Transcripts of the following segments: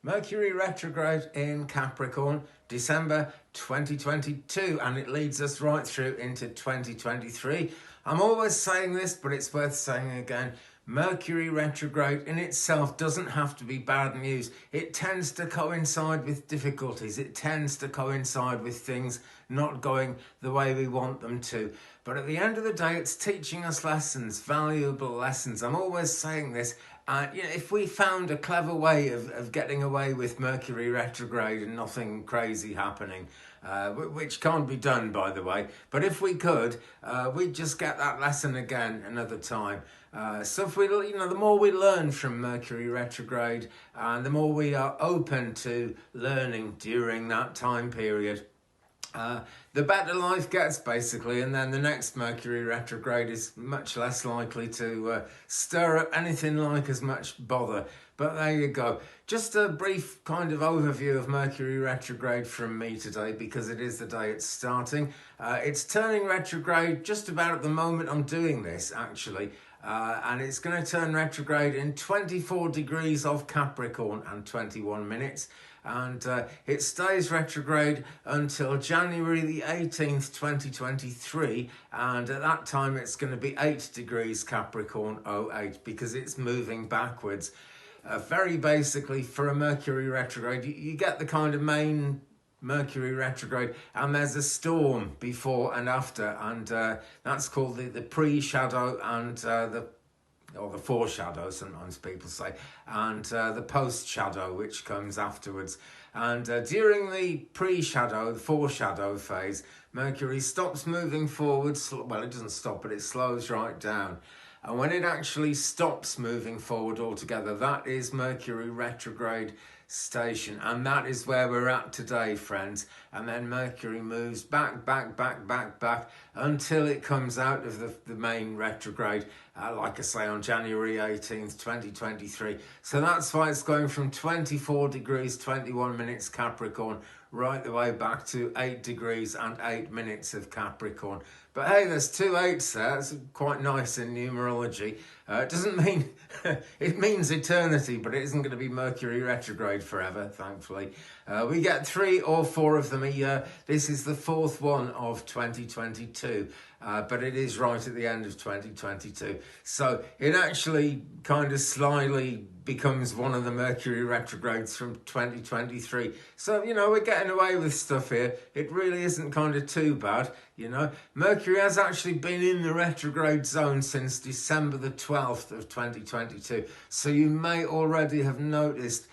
Mercury retrograde in Capricorn, December 2022, and it leads us right through into 2023. I'm always saying this, but it's worth saying again. Mercury retrograde in itself doesn't have to be bad news. It tends to coincide with difficulties. It tends to coincide with things not going the way we want them to. But at the end of the day, it's teaching us lessons, valuable lessons. I'm always saying this. If we found a clever way of getting away with Mercury retrograde and nothing crazy happening, which can't be done, by the way, but if we could, we'd just get that lesson again another time. So if we, the more we learn from Mercury retrograde, and the more we are open to learning during that time period, the better life gets, basically, and then the next Mercury retrograde is much less likely to stir up anything like as much bother. But there you go. Just a brief kind of overview of Mercury retrograde from me today, because it is the day it's starting. It's turning retrograde just about at the moment I'm doing this, actually. And it's going to turn retrograde in 24 degrees of Capricorn and 21 minutes. And it stays retrograde until January the 18th, 2023. And at that time, it's going to be 8 degrees Capricorn 08, because it's moving backwards. Very basically, for a Mercury retrograde, you get the kind of main Mercury retrograde, and there's a storm before and after, and that's called the pre-shadow and the foreshadow, sometimes people say, and the post-shadow, which comes afterwards. And during the pre-shadow, foreshadow phase, Mercury stops moving forwards. Well, it doesn't stop, but it slows right down. And when it actually stops moving forward altogether, that is Mercury retrograde station. And that is where we're at today, friends. And then Mercury moves back until it comes out of the main retrograde, like I say, on January 18th, 2023. So that's why it's going from 24 degrees, 21 minutes Capricorn, right the way back to 8 degrees and 8 minutes of Capricorn. But hey, there's 2 8s there. It's quite nice in numerology. It doesn't mean, it means eternity, but it isn't going to be Mercury retrograde forever, thankfully. We get 3 or 4 of them a year. This is the 4th one of 2022, but it is right at the end of 2022. So it actually kind of slyly becomes one of the Mercury retrogrades from 2023. So, we're getting away with stuff here. It really isn't kind of too bad, Mercury has actually been in the retrograde zone since December the 12th of 2022. So you may already have noticed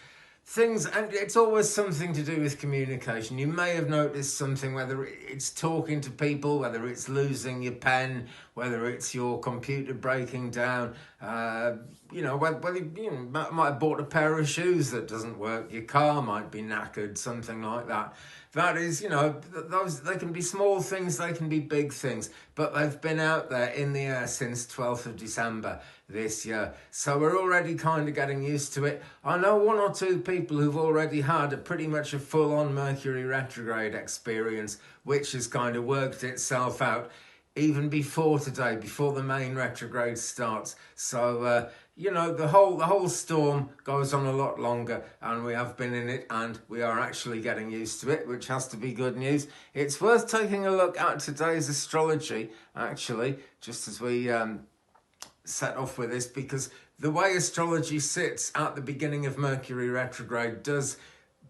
things, and it's always something to do with communication. You may have noticed something, whether it's talking to people, whether it's losing your pen, whether it's your computer breaking down, whether you might have bought a pair of shoes that doesn't work, your car might be knackered, something like that. That is, those, they can be small things, they can be big things, but they've been out there in the air since 12th of December this year. So we're already kind of getting used to it. I know 1 or 2 people who've already had pretty much a full-on Mercury retrograde experience, which has kind of worked itself out even before today, before the main retrograde starts. So, the whole storm goes on a lot longer, and we have been in it, and we are actually getting used to it, which has to be good news. It's worth taking a look at today's astrology, actually, just as we set off with this, because the way astrology sits at the beginning of Mercury retrograde does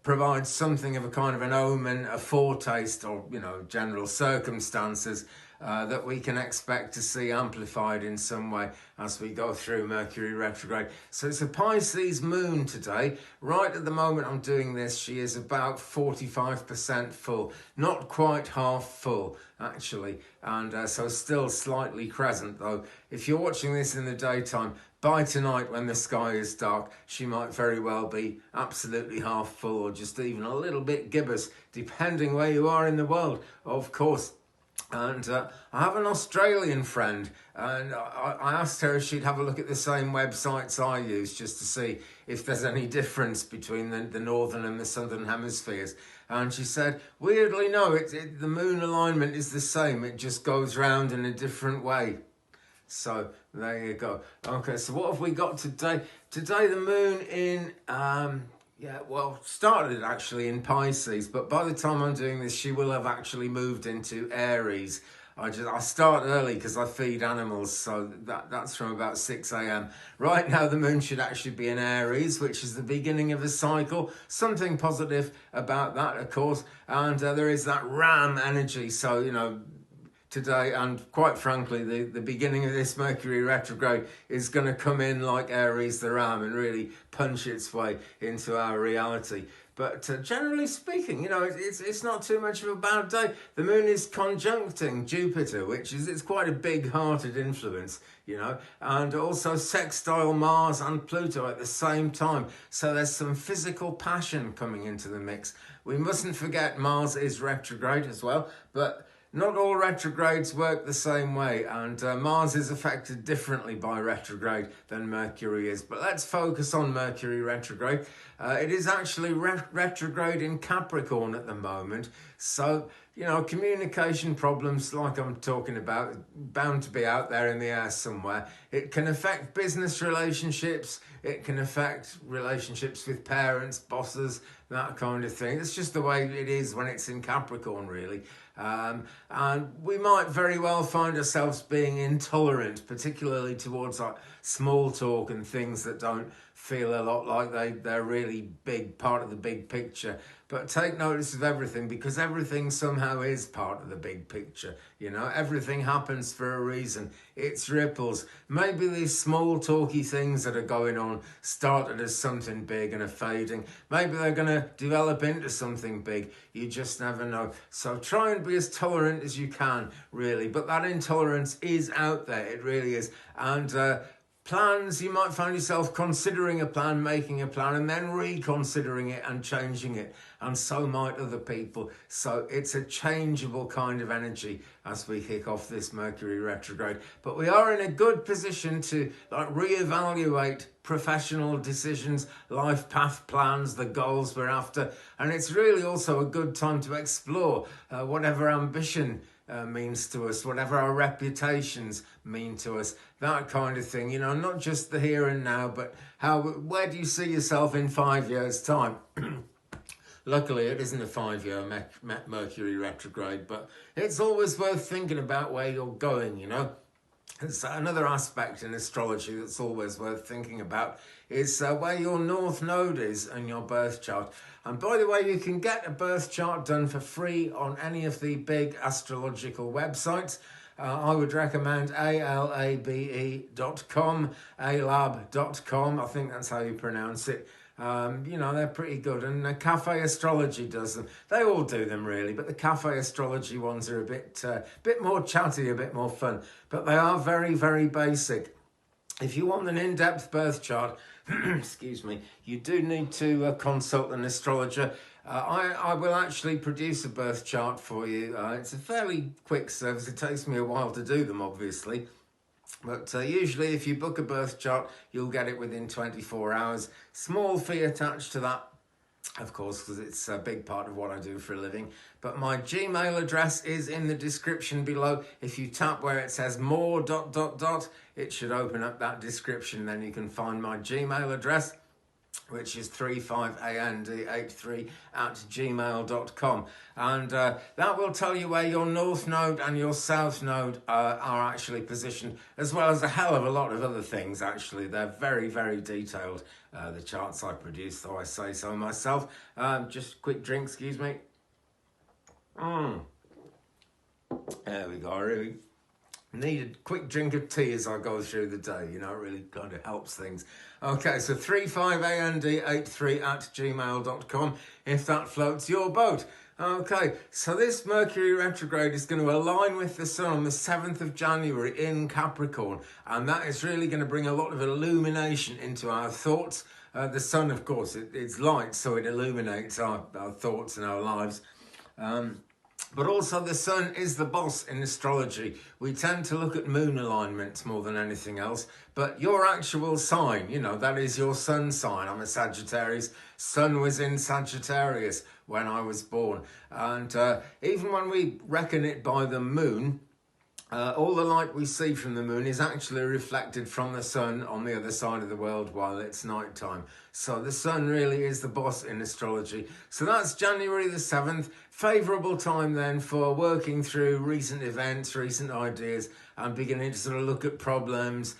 provide something of a kind of an omen, a foretaste, or, general circumstances that we can expect to see amplified in some way as we go through Mercury retrograde. So it's a Pisces moon today. Right at the moment I'm doing this, she is about 45% full, not quite half full, actually, and so still slightly crescent, though. If you're watching this in the daytime, by tonight when the sky is dark, she might very well be absolutely half full, or just even a little bit gibbous, depending where you are in the world, of course. And I have an Australian friend, and I asked her if she'd have a look at the same websites I use, just to see if there's any difference between the northern and the southern hemispheres. And she said, weirdly, no, the moon alignment is the same. It just goes round in a different way. So there you go. Okay, so what have we got today? Today the moon in Yeah, well, started actually in Pisces, but by the time I'm doing this, she will have actually moved into Aries. I start early because I feed animals, so that's from about 6 a.m. Right now, the moon should actually be in Aries, which is the beginning of a cycle. Something positive about that, of course, and there is that Ram energy. So today, and quite frankly, the beginning of this Mercury retrograde is going to come in like Aries the Ram and really punch its way into our reality. But generally speaking, it's not too much of a bad day. The moon is conjuncting Jupiter, it's quite a big-hearted influence, and also sextile Mars and Pluto at the same time. So there's some physical passion coming into the mix. We mustn't forget Mars is retrograde as well, but not all retrogrades work the same way, and Mars is affected differently by retrograde than Mercury is. But let's focus on Mercury retrograde. It is actually retrograde in Capricorn at the moment. So, communication problems like I'm talking about, bound to be out there in the air somewhere. It can affect business relationships. It can affect relationships with parents, bosses, that kind of thing. It's just the way it is when it's in Capricorn, really. And we might very well find ourselves being intolerant, particularly towards like small talk and things that don't feel a lot like they're really big, part of the big picture. But take notice of everything, because everything somehow is part of the big picture. Everything happens for a reason. It's ripples. Maybe these small talky things that are going on started as something big and are fading. Maybe they're going to develop into something big. You just never know. So try and be as tolerant as you can, really. But that intolerance is out there. It really is. And plans, you might find yourself considering a plan, making a plan, and then reconsidering it and changing it. And so might other people. So it's a changeable kind of energy as we kick off this Mercury retrograde. But we are in a good position to reevaluate professional decisions, life path plans, the goals we're after. And it's really also a good time to explore whatever ambition means to us, whatever our reputations mean to us, that kind of thing. Not just the here and now, but where do you see yourself in 5 years' time? Luckily, it isn't a 5-year Mercury retrograde, but it's always worth thinking about where you're going, It's another aspect in astrology that's always worth thinking about is where your North Node is in your birth chart. And by the way, you can get a birth chart done for free on any of the big astrological websites. I would recommend alabe.com, alab.com, I think that's how you pronounce it. They're pretty good, and Cafe Astrology does them. They all do them really, but the Cafe Astrology ones are a bit more chatty, a bit more fun, but they are very, very basic. If you want an in-depth birth chart, excuse me, you do need to consult an astrologer. I will actually produce a birth chart for you. It's a fairly quick service. It takes me a while to do them, obviously. But usually if you book a birth chart, you'll get it within 24 hours. Small fee attached to that, of course, because it's a big part of what I do for a living. But my Gmail address is in the description below. If you tap where it says more ... it should open up that description. Then you can find my Gmail address, which is 35and83@gmail.com. And that will tell you where your North Node and your South Node are actually positioned, as well as a hell of a lot of other things, actually. They're very, very detailed, the charts I produce, though I say so myself. Just a quick drink, excuse me. There we go, I really need a quick drink of tea as I go through the day, it really kind of helps things. Okay, so 35and83@gmail.com if that floats your boat. Okay, so this Mercury retrograde is going to align with the Sun on the 7th of January in Capricorn, and that is really going to bring a lot of illumination into our thoughts. The Sun, of course, it's light, so it illuminates our thoughts and our lives. But also the Sun is the boss in astrology. We tend to look at moon alignments more than anything else. But your actual sign, that is your Sun sign. I'm a Sagittarius. Sun was in Sagittarius when I was born. And even when we reckon it by the moon, all the light we see from the moon is actually reflected from the sun on the other side of the world while it's night time. So the sun really is the boss in astrology. So that's January the 7th. Favourable time then for working through recent events, recent ideas, and beginning to sort of look at problems,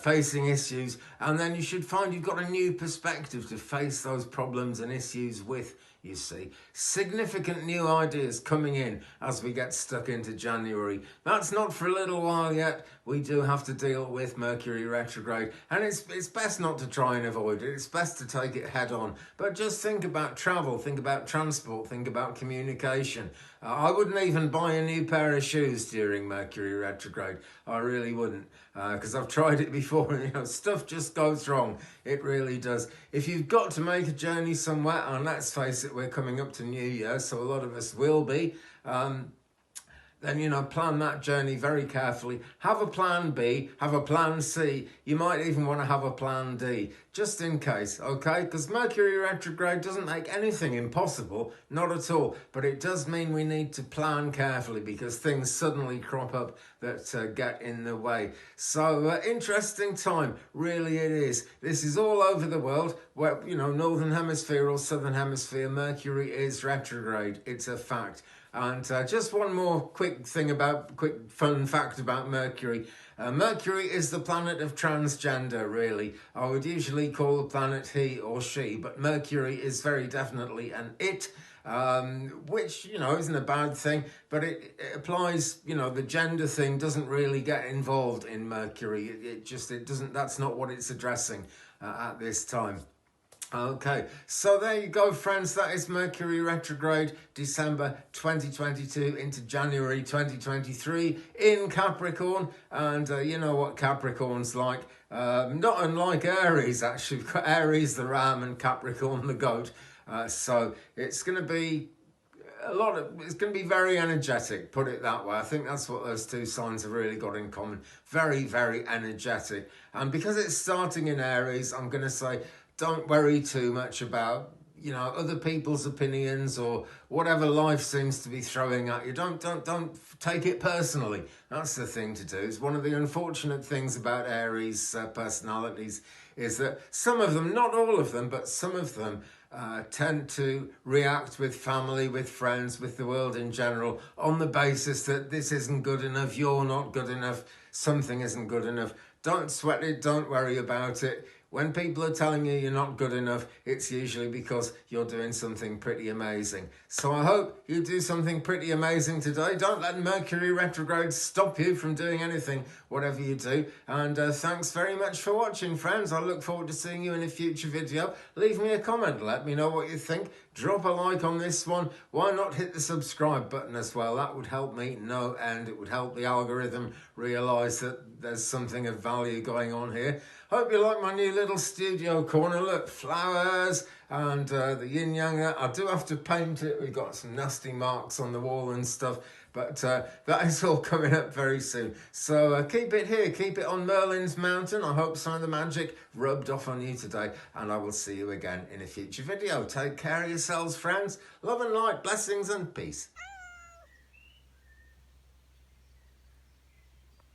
facing issues. And then you should find you've got a new perspective to face those problems and issues with. You see, significant new ideas coming in as we get stuck into January. That's not for a little while yet. We do have to deal with Mercury retrograde, and it's best not to try and avoid it. It's best to take it head on. But just think about travel, think about transport, think about communication. I wouldn't even buy a new pair of shoes during Mercury retrograde. I really wouldn't, because I've tried it before, and stuff just goes wrong. It really does. If you've got to make a journey somewhere, and let's face it, we're coming up to New Year, so a lot of us will be, then, plan that journey very carefully. Have a plan B, have a plan C. You might even want to have a plan D, just in case, okay? Because Mercury retrograde doesn't make anything impossible, not at all. But it does mean we need to plan carefully because things suddenly crop up that get in the way. So, interesting time, really it is. This is all over the world, where, Northern Hemisphere or Southern Hemisphere, Mercury is retrograde. It's a fact. And just one more quick fun fact about Mercury. Mercury is the planet of transgender, really. I would usually call the planet he or she, but Mercury is very definitely an it, which, isn't a bad thing, but it applies, the gender thing doesn't really get involved in Mercury. It doesn't, that's not what it's addressing at this time. Okay, so there you go, friends. That is Mercury retrograde, December 2022 into January 2023 in Capricorn. And you know what Capricorn's like. Not unlike Aries, actually. We've got Aries the ram and Capricorn the goat. So it's going to be it's going to be very energetic, put it that way. I think that's what those two signs have really got in common. Very, very energetic. And because it's starting in Aries, I'm going to say, don't worry too much about, other people's opinions or whatever life seems to be throwing at you. Don't take it personally. That's the thing to do. It's one of the unfortunate things about Aries personalities is that some of them, not all of them, but some of them tend to react with family, with friends, with the world in general on the basis that this isn't good enough, you're not good enough, something isn't good enough. Don't sweat it, don't worry about it. When people are telling you you're not good enough, it's usually because you're doing something pretty amazing. So I hope you do something pretty amazing today. Don't let Mercury retrograde stop you from doing anything, whatever you do. And thanks very much for watching, friends. I look forward to seeing you in a future video. Leave me a comment. Let me know what you think. Drop a like on this one. Why not hit the subscribe button as well? That would help me no end. It would help the algorithm realise that there's something of value going on here. Hope you like my new little studio corner. Look, flowers and the yin yang. I do have to paint it. We've got some nasty marks on the wall and stuff. But that is all coming up very soon. So keep it here. Keep it on Merlin's Mountain. I hope some of the magic rubbed off on you today. And I will see you again in a future video. Take care of yourselves, friends. Love and light, blessings and peace.